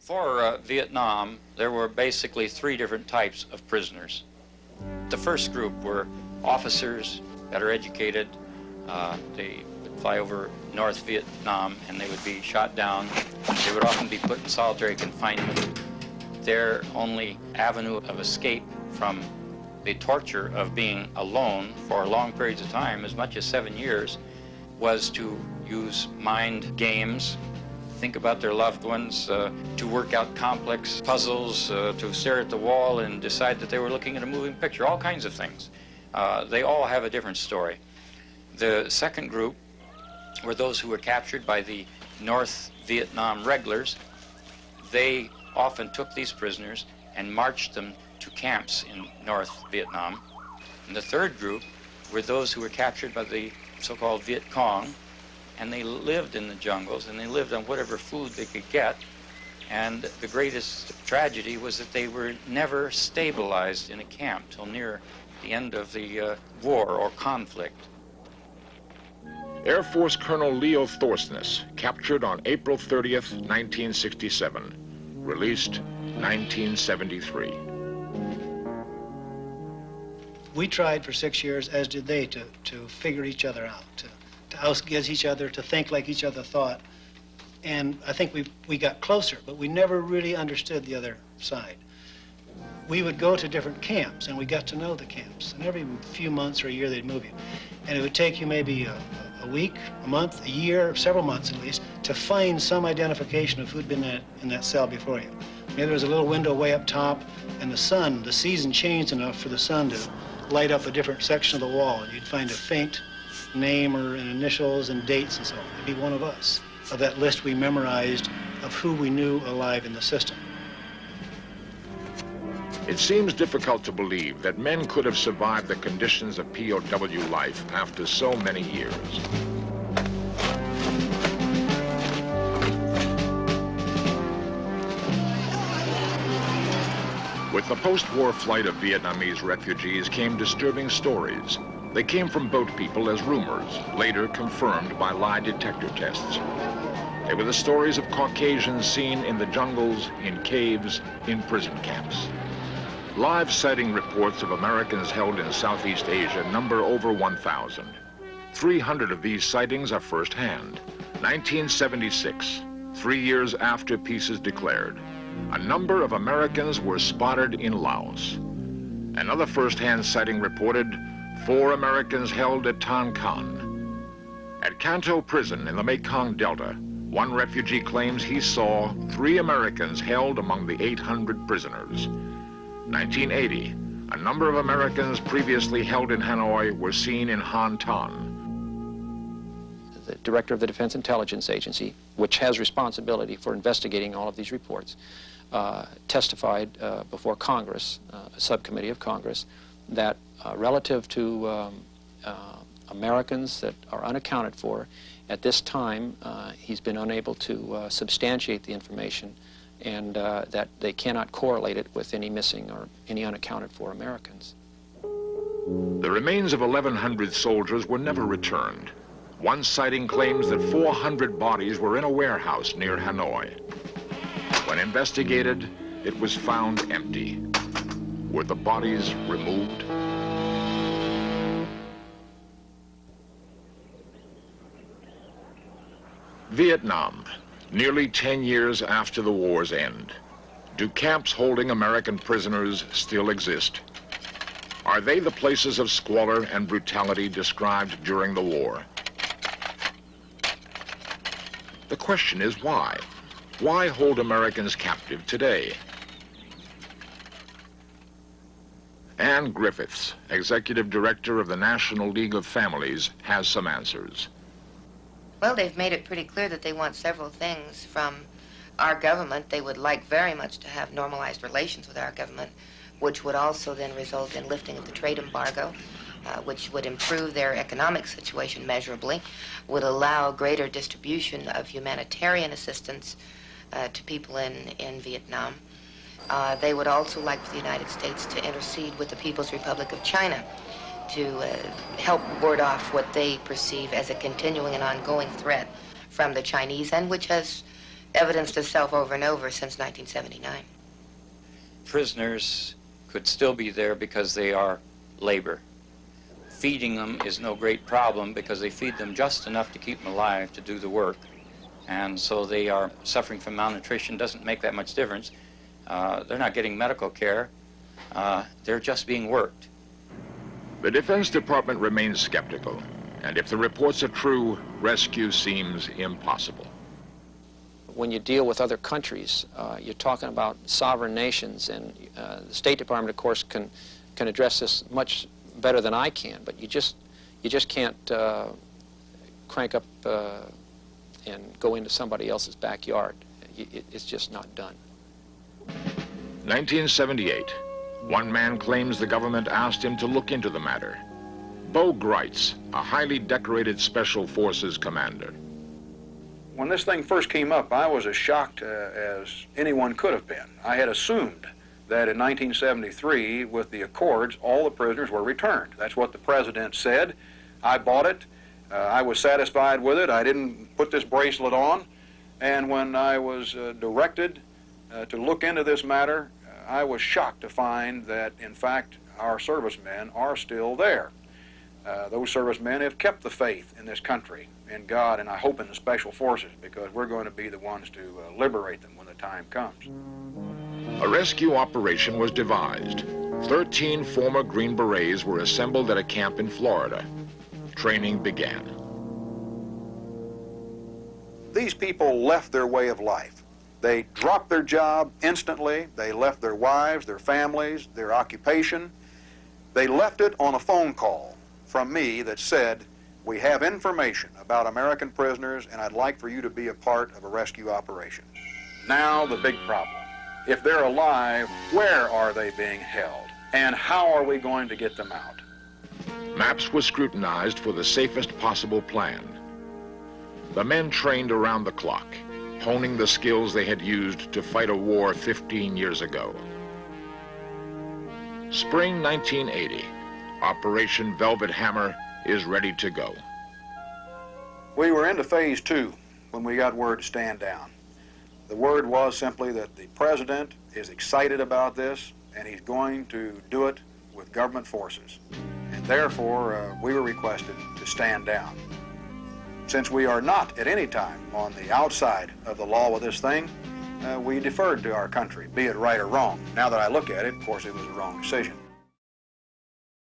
For Vietnam, there were basically three different types of prisoners. The first group were officers, better educated. They would fly over North Vietnam and they would be shot down. They would often be put in solitary confinement. Their only avenue of escape from the torture of being alone for long periods of time, as much as 7 years, was to use mind games, think about their loved ones, to work out complex puzzles, to stare at the wall and decide that they were looking at a moving picture, all kinds of things. They all have a different story. The second group were those who were captured by the North Vietnam regulars. They often took these prisoners and marched them to camps in North Vietnam. And the third group were those who were captured by the so-called Viet Cong, and they lived in the jungles, and they lived on whatever food they could get. And the greatest tragedy was that they were never stabilized in a camp till near the end of the war or conflict. Air Force Colonel Leo Thorsness, captured on April 30th, 1967, released 1973. We tried for 6 years, as did they, to figure each other out, to outguess each other, to think like each other thought. And I think we got closer, but we never really understood the other side. We would go to different camps, and we got to know the camps. And every few months or a year, they'd move you. And it would take you maybe a week, a month, a year, several months at least, to find some identification of who'd been in that cell before you. Maybe there was a little window way up top, and the season changed enough for the sun to light up a different section of the wall, and you'd find a faint name or initials and dates and so on. It'd be one of us, of that list we memorized of who we knew alive in the system. It seems difficult to believe that men could have survived the conditions of POW life after so many years. With the post-war flight of Vietnamese refugees came disturbing stories. They came from boat people as rumors, later confirmed by lie detector tests. They were the stories of Caucasians seen in the jungles, in caves, in prison camps. Live sighting reports of Americans held in Southeast Asia number over 1,000. 300 of these sightings are firsthand. 1976, 3 years after peace is declared, a number of Americans were spotted in Laos. Another first-hand sighting reported 4 Americans held at Tan Khan. At Kanto Prison in the Mekong Delta, one refugee claims he saw 3 Americans held among the 800 prisoners. 1980, a number of Americans previously held in Hanoi were seen in Han Tan. The director of the Defense Intelligence Agency, which has responsibility for investigating all of these reports, testified before Congress, a subcommittee of Congress, that relative to Americans that are unaccounted for, at this time, he's been unable to substantiate the information, and that they cannot correlate it with any missing or any unaccounted for Americans. The remains of 1,100 soldiers were never returned. One sighting claims that 400 bodies were in a warehouse near Hanoi. When investigated, it was found empty. Were the bodies removed? Vietnam, nearly 10 years after the war's end. Do camps holding American prisoners still exist? Are they the places of squalor and brutality described during the war? The question is why? Why hold Americans captive today? Ann Griffiths, Executive Director of the National League of Families, has some answers. Well, they've made it pretty clear that they want several things from our government. They would like very much to have normalized relations with our government, which would also then result in lifting of the trade embargo, which would improve their economic situation measurably, would allow greater distribution of humanitarian assistance to people in Vietnam. They would also like for the United States to intercede with the People's Republic of China to help ward off what they perceive as a continuing and ongoing threat from the Chinese, and which has evidenced itself over and over since 1979. Prisoners could still be there because they are labor. Feeding them is no great problem because they feed them just enough to keep them alive to do the work. And so they are suffering from malnutrition. Doesn't make that much difference. They're not getting medical care. They're just being worked. The Defense Department remains skeptical, and if the reports are true, rescue seems impossible. When you deal with other countries, you're talking about sovereign nations, and the State Department, of course, can address this much better than I can, but you just can't crank up and go into somebody else's backyard. It's just not done. 1978. One man claims the government asked him to look into the matter. Bo Greitz, a highly decorated Special Forces commander. When this thing first came up, I was as shocked as anyone could have been. I had assumed that in 1973, with the Accords, all the prisoners were returned. That's what the president said. I bought it. I was satisfied with it. I didn't put this bracelet on. And when I was directed to look into this matter, I was shocked to find that, in fact, our servicemen are still there. Those servicemen have kept the faith in this country, in God, and I hope in the Special Forces, because we're going to be the ones to liberate them when the time comes. A rescue operation was devised. 13 former Green Berets were assembled at a camp in Florida. Training began. These people left their way of life. They dropped their job instantly. They left their wives, their families, their occupation. They left it on a phone call from me that said, "We have information about American prisoners, and I'd like for you to be a part of a rescue operation." Now the big problem. If they're alive, where are they being held? And how are we going to get them out? Maps were scrutinized for the safest possible plan. The men trained around the clock, honing the skills they had used to fight a war 15 years ago. Spring 1980, Operation Velvet Hammer is ready to go. We were into phase 2 when we got word to stand down. The word was simply that the president is excited about this, and he's going to do it with government forces. And therefore, we were requested to stand down. Since we are not at any time on the outside of the law with this thing, we deferred to our country, be it right or wrong. Now that I look at it, of course, it was a wrong decision.